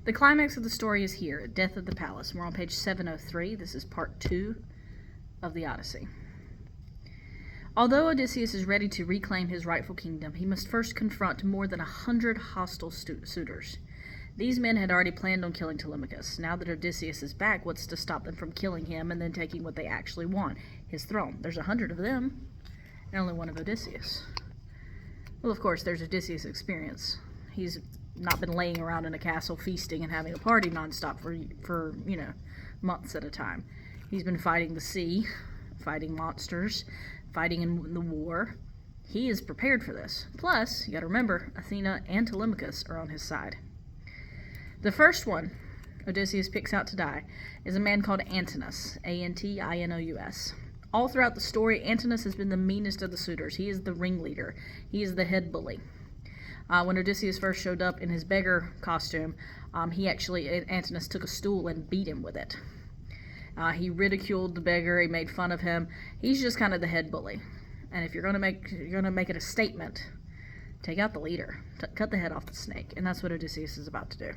The climax of the story is here, Death of the Palace. We're on page 703. This is part 2 of the Odyssey. Although Odysseus is ready to reclaim his rightful kingdom, he must first confront more than 100 hostile suitors. These men had already planned on killing Telemachus. Now that Odysseus is back, what's to stop them from killing him and then taking what they actually want, his throne? There's 100 of them, and only one of Odysseus. Well, of course, there's Odysseus' experience. He's not been laying around in a castle feasting and having a party nonstop for months at a time. He's been fighting the sea, fighting monsters, fighting in the war. He is prepared for this. Plus, you gotta remember, Athena and Telemachus are on his side. The first one Odysseus picks out to die is a man called Antinous, Antinous. All throughout the story, Antinous has been the meanest of the suitors. He is the ringleader. He is the head bully. When Odysseus first showed up in his beggar costume, Antinous took a stool and beat him with it. He ridiculed the beggar. He made fun of him. He's just kind of the head bully. And if you're gonna make it a statement, take out the leader, cut the head off the snake, and that's what Odysseus is about to do.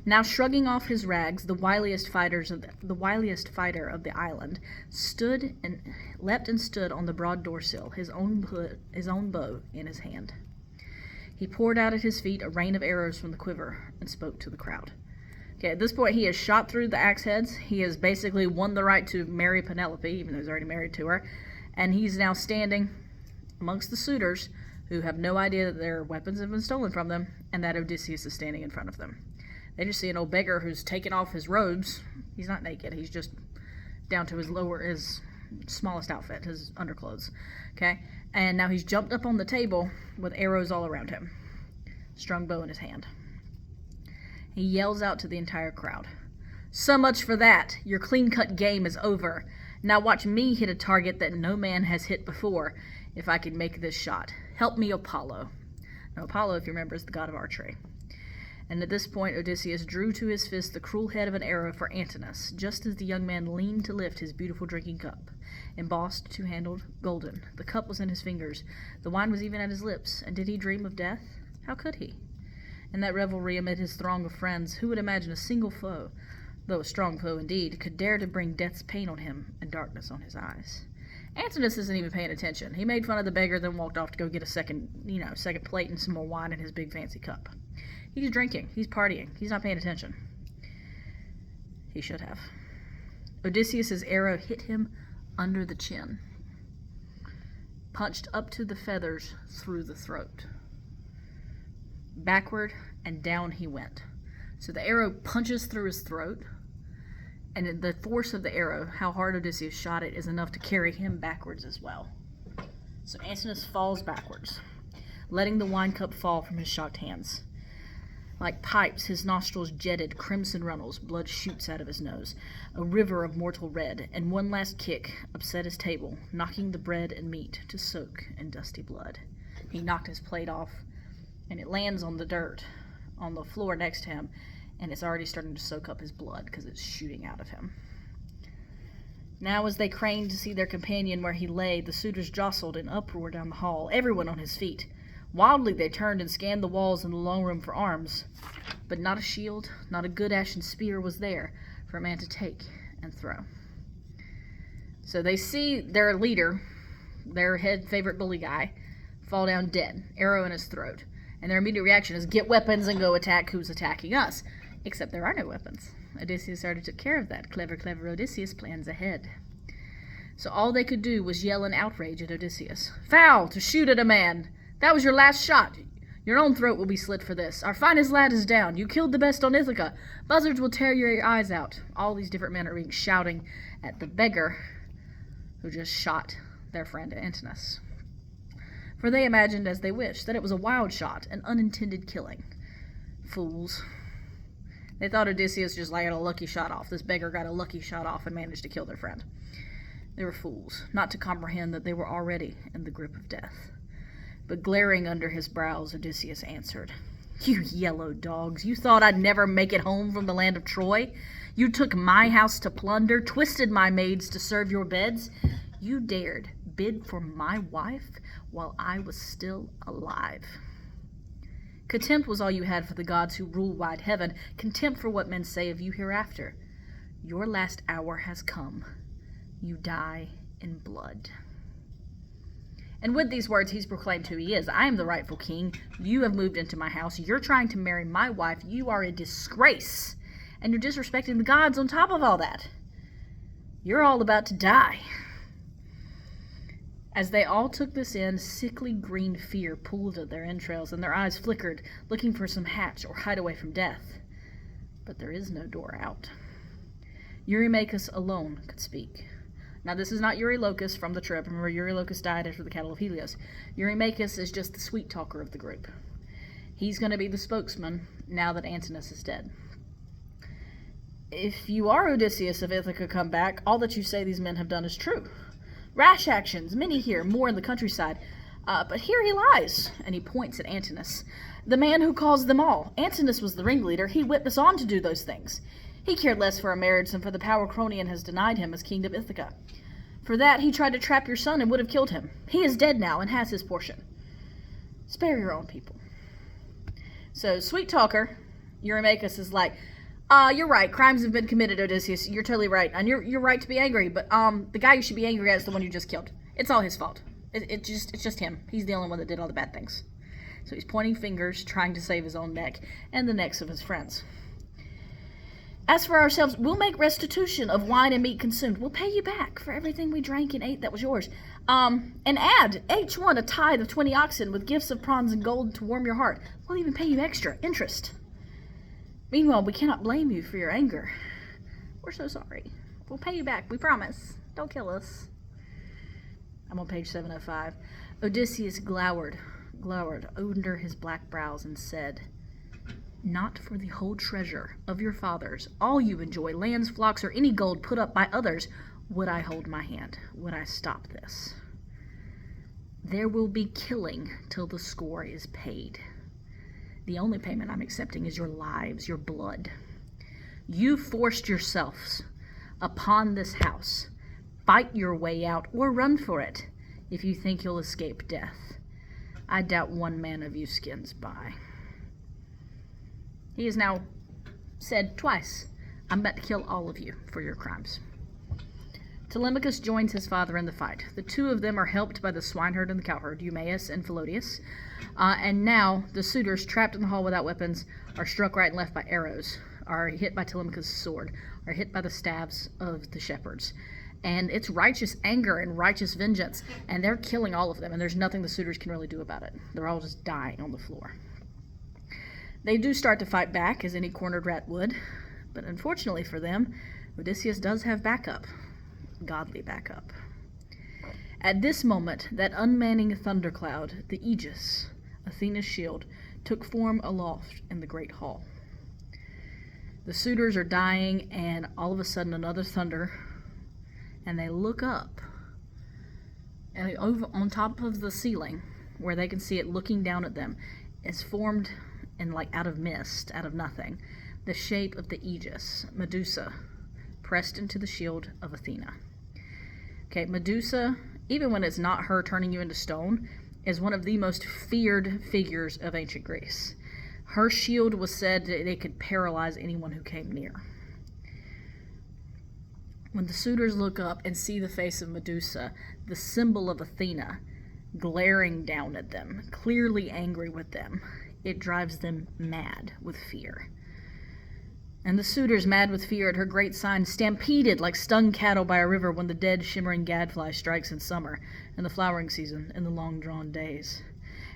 Now, shrugging off his rags, the wiliest fighter of the island leapt and stood on the broad door-sill, his own bow in his hand. He poured out at his feet a rain of arrows from the quiver and spoke to the crowd. Okay, at this point, he has shot through the axe heads. He has basically won the right to marry Penelope, even though he's already married to her. And he's now standing amongst the suitors who have no idea that their weapons have been stolen from them and that Odysseus is standing in front of them. They just see an old beggar who's taken off his robes. He's not naked. He's just down to his smallest outfit, his underclothes. Okay? And now he's jumped up on the table with arrows all around him, strung bow in his hand. He yells out to the entire crowd, "So much for that. Your clean-cut game is over. Now watch me hit a target that no man has hit before, if I can make this shot. Help me, Apollo." Now, Apollo, if you remember, is the god of archery. And at this point, Odysseus drew to his fist the cruel head of an arrow for Antinous, just as the young man leaned to lift his beautiful drinking cup, embossed, two-handled, golden. The cup was in his fingers. The wine was even at his lips. And did he dream of death? How could he? In that revelry amid his throng of friends, who would imagine a single foe, though a strong foe indeed, could dare to bring death's pain on him and darkness on his eyes? Antinous isn't even paying attention. He made fun of the beggar, then walked off to go get a second plate and some more wine in his big fancy cup. He's drinking. He's partying. He's not paying attention. He should have. Odysseus' arrow hit him under the chin, punched up to the feathers through the throat. Backward and down he went. So the arrow punches through his throat, and the force of the arrow, how hard Odysseus shot it, is enough to carry him backwards as well. So Antinous falls backwards, letting the wine cup fall from his shocked hands. Like pipes, his nostrils jetted crimson runnels, blood shoots out of his nose, a river of mortal red, and one last kick upset his table, knocking the bread and meat to soak in dusty blood. He knocked his plate off, and it lands on the dirt, on the floor next to him, and it's already starting to soak up his blood because it's shooting out of him. Now as they craned to see their companion where he lay, the suitors jostled in uproar down the hall, everyone on his feet. Wildly they turned and scanned the walls in the long room for arms, but not a shield, not a good ashen spear was there for a man to take and throw. So they see their leader, their head favorite bully guy, fall down dead, arrow in his throat, and their immediate reaction is, get weapons and go attack who's attacking us. Except there are no weapons. Odysseus already took care of that. Clever, clever Odysseus plans ahead. So all they could do was yell in outrage at Odysseus. "Foul to shoot at a man! That was your last shot. Your own throat will be slit for this. Our finest lad is down. You killed the best on Ithaca. Buzzards will tear your eyes out." All these different men are shouting at the beggar who just shot their friend Antinous. For they imagined, as they wished, that it was a wild shot, an unintended killing. Fools. They thought Odysseus just got a lucky shot off. This beggar got a lucky shot off and managed to kill their friend. They were fools, not to comprehend that they were already in the grip of death. But glaring under his brows, Odysseus answered, "You yellow dogs, you thought I'd never make it home from the land of Troy? You took my house to plunder, twisted my maids to serve your beds. You dared bid for my wife while I was still alive. Contempt was all you had for the gods who rule wide heaven, contempt for what men say of you hereafter. Your last hour has come. You die in blood. And with these words, he's proclaimed who he is. I am the rightful king. You have moved into my house. You're trying to marry my wife. You are a disgrace. And you're disrespecting the gods on top of all that. You're all about to die. As they all took this in, sickly green fear pulled at their entrails, and their eyes flickered, looking for some hatch or hideaway from death. But there is no door out. Eurymachus alone could speak. Now, this is not Eurylochus from the trip. Remember, Eurylochus died after the Cattle of Helios. Eurymachus is just the sweet talker of the group. He's going to be the spokesman now that Antinous is dead. If you are Odysseus of Ithaca come back, all that you say these men have done is true. Rash actions, many here, more in the countryside. But here he lies, and he points at Antinous, the man who caused them all. Antinous was the ringleader. He whipped us on to do those things. He cared less for a marriage than for the power Cronion has denied him as king of Ithaca. For that, he tried to trap your son and would have killed him. He is dead now and has his portion. Spare your own people. So, sweet talker, Eurymachus is like, you're right. Crimes have been committed, Odysseus. You're totally right. And you're right to be angry, but the guy you should be angry at is the one you just killed. It's all his fault. It's just him. He's the only one that did all the bad things. So he's pointing fingers, trying to save his own neck and the necks of his friends. As for ourselves, we'll make restitution of wine and meat consumed. We'll pay you back for everything we drank and ate that was yours. And add, each one, a tithe of 20 oxen with gifts of bronze and gold to warm your heart. We'll even pay you extra interest. Meanwhile, we cannot blame you for your anger. We're so sorry. We'll pay you back, we promise. Don't kill us. I'm on page 705. Odysseus glowered under his black brows and said, not for the whole treasure of your fathers, all you enjoy, lands, flocks, or any gold put up by others, would I hold my hand, would I stop this. There will be killing till the score is paid. The only payment I'm accepting is your lives, your blood. You forced yourselves upon this house. Fight your way out or run for it if you think you'll escape death. I doubt one man of you skins by. He has now said twice, I'm about to kill all of you for your crimes. Telemachus joins his father in the fight. The two of them are helped by the swineherd and the cowherd, Eumaeus and Philodius. And now the suitors, trapped in the hall without weapons, are struck right and left by arrows, are hit by Telemachus' sword, are hit by the staves of the shepherds. And it's righteous anger and righteous vengeance, and they're killing all of them, and there's nothing the suitors can really do about it. They're all just dying on the floor. They do start to fight back, as any cornered rat would, but unfortunately for them, Odysseus does have backup. Godly backup. At this moment, that unmanning thundercloud, the Aegis, Athena's shield, took form aloft in the great hall. The suitors are dying, and all of a sudden another thunder, and they look up, and over on top of the ceiling, where they can see it looking down at them, is formed in, like, out of mist, out of nothing, the shape of the Aegis, Medusa, pressed into the shield of Athena. Okay, Medusa, even when it's not her turning you into stone, is one of the most feared figures of ancient Greece. Her shield was said that it could paralyze anyone who came near. When the suitors look up and see the face of Medusa, the symbol of Athena, glaring down at them, clearly angry with them, it drives them mad with fear. And the suitors, mad with fear at her great sign, stampeded like stung cattle by a river when the dead shimmering gadfly strikes in summer, in the flowering season, in the long-drawn days.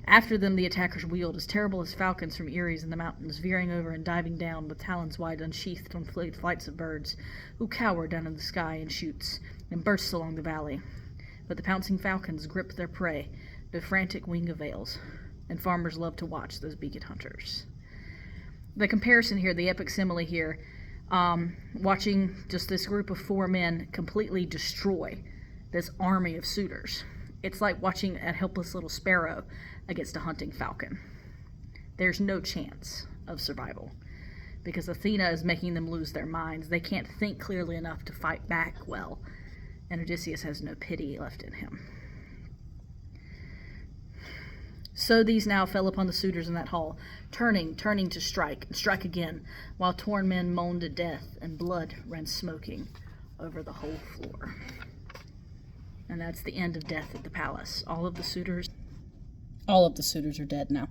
After them the attackers wheeled, as terrible as falcons from eyries in the mountains, veering over and diving down with talons wide unsheathed on flights of birds, who cower down in the sky in shoots, and bursts along the valley. But the pouncing falcons grip their prey, no frantic wing avails, and farmers love to watch those beaked hunters. The comparison here, the epic simile here, watching just this group of 4 men completely destroy this army of suitors. It's like watching a helpless little sparrow against a hunting falcon. There's no chance of survival because Athena is making them lose their minds. They can't think clearly enough to fight back well, and Odysseus has no pity left in him. So these now fell upon the suitors in that hall, turning to strike, and strike again, while torn men moaned at death, and blood ran smoking over the whole floor. And that's the end of Death at the Palace. All of the suitors are dead now.